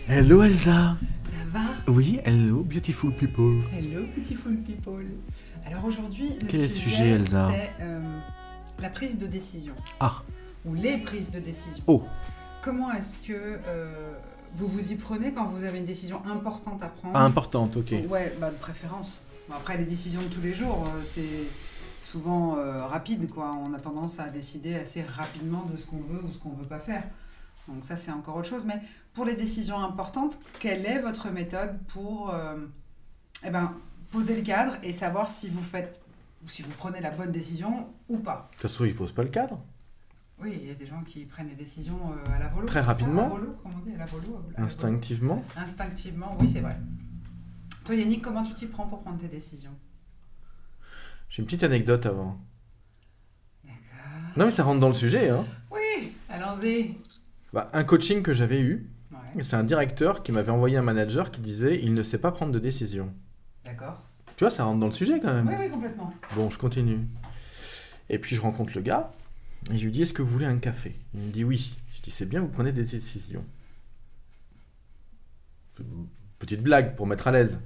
Hello Elsa. Ça va? Oui, hello beautiful people. Hello beautiful people. Alors aujourd'hui, Quel est le sujet, Elsa? C'est la prise de décision. Ah. Ou les prises de décision. Oh. Comment est-ce que vous vous y prenez quand vous avez une décision importante à prendre? Ah, importante, ok. Ouais, de préférence. Bon, après, les décisions de tous les jours, c'est souvent rapide, quoi. On a tendance à décider assez rapidement de ce qu'on veut ou ce qu'on veut pas faire. Donc ça, c'est encore autre chose. Mais pour les décisions importantes, quelle est votre méthode pour poser le cadre et savoir si vous faites, si vous prenez la bonne décision ou pas? De toute façon, il pose pas le cadre. Oui, il y a des gens qui prennent des décisions à la volo. Très rapidement. À la volo, comment on dit? À la volo, Instinctivement. Instinctivement, oui, c'est vrai. Toi, Yannick, comment tu t'y prends pour prendre tes décisions? J'ai une petite anecdote avant. D'accord. Non mais ça rentre dans le sujet, hein. Oui, allons-y. Un coaching que j'avais eu, Ouais, c'est un directeur qui m'avait envoyé un manager qui disait « Il ne sait pas prendre de décision d'accord. ». Tu vois, ça rentre dans le sujet quand même. Oui, complètement. Bon, je continue. Et puis je rencontre le gars, et je lui dis « Est-ce que vous voulez un café ?» Il me dit « Oui ». Je dis « C'est bien, vous prenez des décisions ». Petite blague pour mettre à l'aise.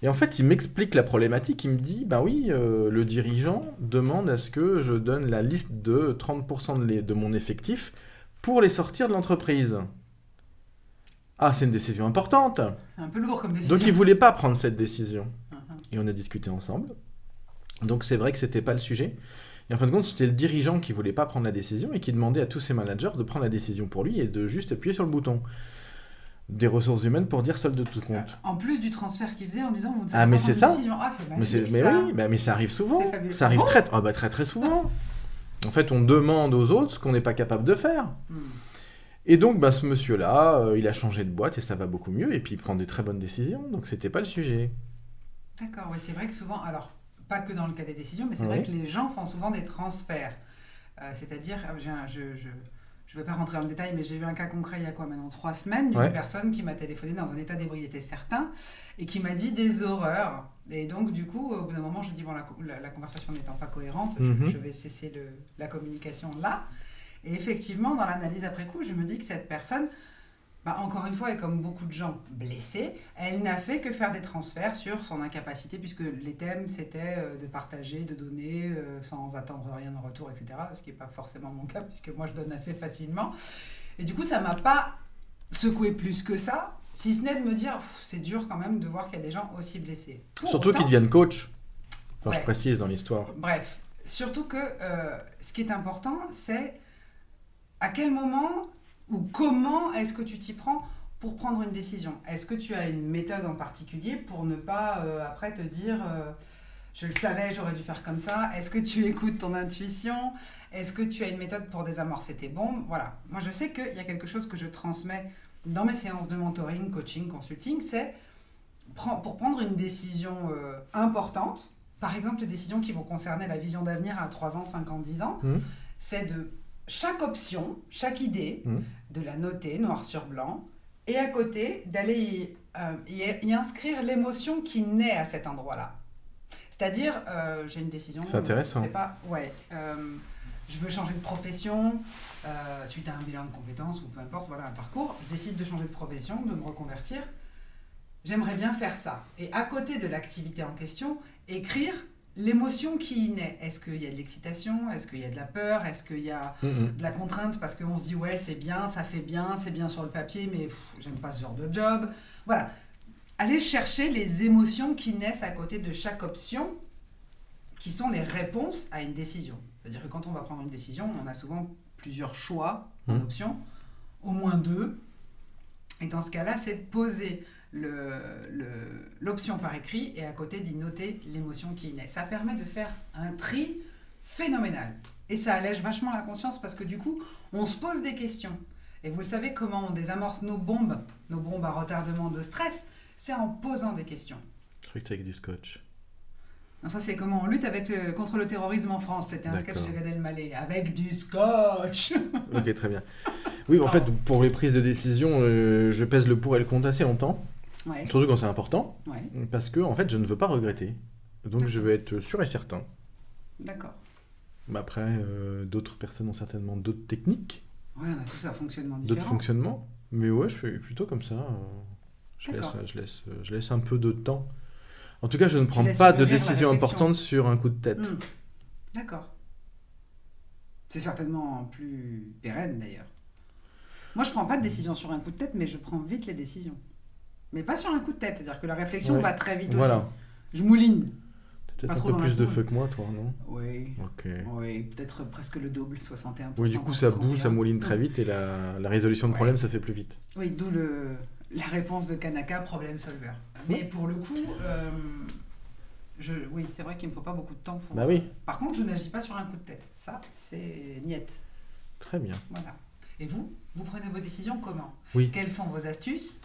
Et en fait, il m'explique la problématique, il me dit « Ben oui, le dirigeant demande à ce que je donne la liste de 30% de mon effectif pour les sortir de l'entreprise. » Ah, c'est une décision importante. C'est un peu lourd comme décision. Donc il voulait pas prendre cette décision. Uh-huh. Et on a discuté ensemble. Donc c'est vrai que c'était pas le sujet. Et en fin de compte, c'était le dirigeant qui voulait pas prendre la décision et qui demandait à tous ses managers de prendre la décision pour lui et de juste appuyer sur le bouton. Des ressources humaines pour dire solde de tout compte. En plus du transfert qu'il faisait en disant vous ne Ah, savez mais pas c'est prendre de ça. décision. Ah, c'est Mais, magique, mais ça. oui, mais ça arrive souvent. C'est fabuleux. Ça arrive Ah bon très souvent. En fait, on demande aux autres ce qu'on n'est pas capable de faire. Hmm. Et donc, ce monsieur-là, il a changé de boîte et ça va beaucoup mieux. Et puis, il prend des très bonnes décisions. Donc, c'était pas le sujet. D'accord, oui, c'est vrai que souvent, alors pas que dans le cas des décisions, mais c'est Oui. vrai que les gens font souvent des transferts. C'est-à-dire, je ne vais pas rentrer dans le détail, mais j'ai eu un cas concret il y a maintenant 3 semaines d'une Ouais. personne qui m'a téléphoné dans un état d'ébriété certain et qui m'a dit des horreurs. Et donc, du coup, au bout d'un moment, je dis, bon, la conversation n'étant pas cohérente, je vais cesser la communication là. Et effectivement, dans l'analyse après coup, je me dis que cette personne, encore une fois, et comme beaucoup de gens blessés, elle n'a fait que faire des transferts sur son incapacité, puisque les thèmes, c'était de partager, de donner, sans attendre rien en retour, etc. Ce qui n'est pas forcément mon cas, puisque moi, je donne assez facilement. Et du coup, ça ne m'a pas secoué plus que ça, si ce n'est de me dire, c'est dur quand même de voir qu'il y a des gens aussi blessés. Pour Surtout autant, qu'ils deviennent coach. Enfin, Ouais. je précise dans l'histoire. Bref, surtout que ce qui est important, c'est à quel moment ou comment est-ce que tu t'y prends pour prendre une décision? Est-ce que tu as une méthode en particulier pour ne pas après te dire je le savais, j'aurais dû faire comme ça? Est-ce que tu écoutes ton intuition? Est-ce que tu as une méthode pour désamorcer tes bombes? Voilà. Moi, je sais qu'il y a quelque chose que je transmets dans mes séances de mentoring, coaching, consulting, c'est pour prendre une décision importante, par exemple les décisions qui vont concerner la vision d'avenir à 3 ans, 5 ans, 10 ans, c'est de chaque option, chaque idée, de la noter noir sur blanc, et à côté, d'aller y inscrire l'émotion qui naît à cet endroit-là. C'est-à-dire, j'ai une décision... C'est intéressant. Je veux changer de profession, suite à un bilan de compétences, ou peu importe, voilà, un parcours, je décide de changer de profession, de me reconvertir. J'aimerais bien faire ça. Et à côté de l'activité en question, écrire l'émotion qui y naît. Est-ce qu'il y a de l'excitation? Est-ce qu'il y a de la peur? Est-ce qu'il y a de la contrainte parce qu'on se dit ouais, c'est bien, ça fait bien, c'est bien sur le papier, mais j'aime pas ce genre de job. Voilà. Allez chercher les émotions qui naissent à côté de chaque option, qui sont les réponses à une décision. C'est-à-dire que quand on va prendre une décision, on a souvent plusieurs choix en option, au moins 2. Et dans ce cas-là, c'est de poser l'option par écrit et à côté d'y noter l'émotion qui y naît. Ça permet de faire un tri phénoménal. Et ça allège vachement la conscience parce que du coup, on se pose des questions. Et vous le savez comment on désamorce nos bombes à retardement de stress, c'est en posant des questions. Je crois que c'est avec du scotch. Non, ça c'est comment on lutte contre le terrorisme en France. C'était un D'accord. sketch de Gad Elmaleh avec du scotch. Ok, très bien. Oui, en fait, pour les prises de décision, je pèse le pour et le contre assez longtemps. Ouais. Surtout quand c'est important. Ouais. Parce que, en fait, je ne veux pas regretter. Donc, je veux être sûr et certain. D'accord. Après, d'autres personnes ont certainement d'autres techniques. Ouais, on a tous un fonctionnement d'autres différent. fonctionnements. Mais ouais, je fais plutôt comme ça. D'accord. Je laisse un peu de temps. En tout cas, je ne prends laisses pas de mûrir la décision réflexion. importante sur un coup de tête. D'accord. C'est certainement plus pérenne d'ailleurs. Moi, je prends pas de décision sur un coup de tête, mais je prends vite les décisions. Mais pas sur un coup de tête, c'est-à-dire que la réflexion Ouais. va très vite aussi. Voilà. Je mouline. Peut-être Pas un trop peu dans la plus de seconde. feu que moi, toi, non? Oui. Ok. Oui, peut-être presque le double, 61%. Oui, du coup, ça boue, ça 31. mouline très vite et la résolution de Ouais. problème se fait plus vite. Oui, d'où la réponse de Kanaka, problème solver. Mais pour le coup, oui, c'est vrai qu'il ne me faut pas beaucoup de temps pour... Bah oui, Par contre, je n'agis pas sur un coup de tête. Ça, c'est niette. très bien. Voilà. Et vous prenez vos décisions comment? Oui. Quelles sont vos astuces?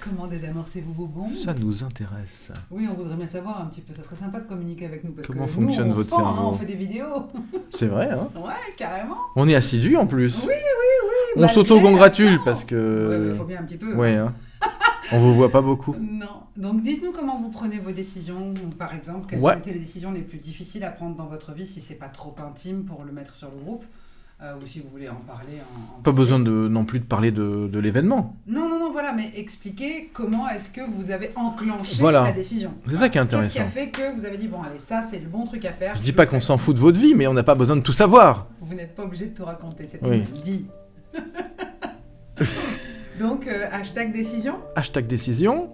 Comment désamorcez-vous vos bombes? Ça nous intéresse. Oui, on voudrait bien savoir un petit peu. Ça serait sympa de communiquer avec nous. Parce Comment que fonctionne nous, on votre se pend, hein, cerveau? on fait des vidéos. C'est vrai, hein? Ouais, carrément. On est assidus en plus. Oui. On Malgré s'auto-congratule l'absence. parce Ouais, que... il faut bien un petit peu. Ouais, hein. On vous voit pas beaucoup. Non. Donc dites-nous comment vous prenez vos décisions. Par exemple, quelles Ouais. ont été les décisions les plus difficiles à prendre dans votre vie, si c'est pas trop intime pour le mettre sur le groupe, ou si vous voulez en parler en Pas besoin non plus de parler de l'événement. Non, voilà, mais expliquez comment est-ce que vous avez enclenché Voilà. la décision. C'est ça qui est Qu'est-ce qui a intéressant. fait que vous avez dit, bon allez, ça c'est le bon truc à faire. Je dis le pas qu'on fais. s'en fout de votre vie, mais on n'a pas besoin de tout savoir. Vous n'êtes pas obligé de tout raconter, c'est Oui. pas dit. Donc, hashtag décision. Hashtag décision.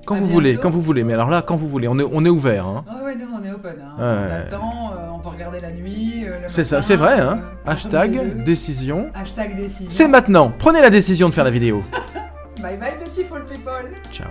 Quand À vous voulez, bientôt. quand vous voulez. Mais alors là, quand vous voulez, on est ouvert. Hein. Ouais, nous on est open. Hein. Ouais. On attend, on peut regarder la nuit. Le C'est ça, matin, c'est vrai. Hein. entre Hashtag midi et deux. décision. Hashtag décision. C'est maintenant. Prenez la décision de faire la vidéo. Bye bye, beautiful people. Ciao.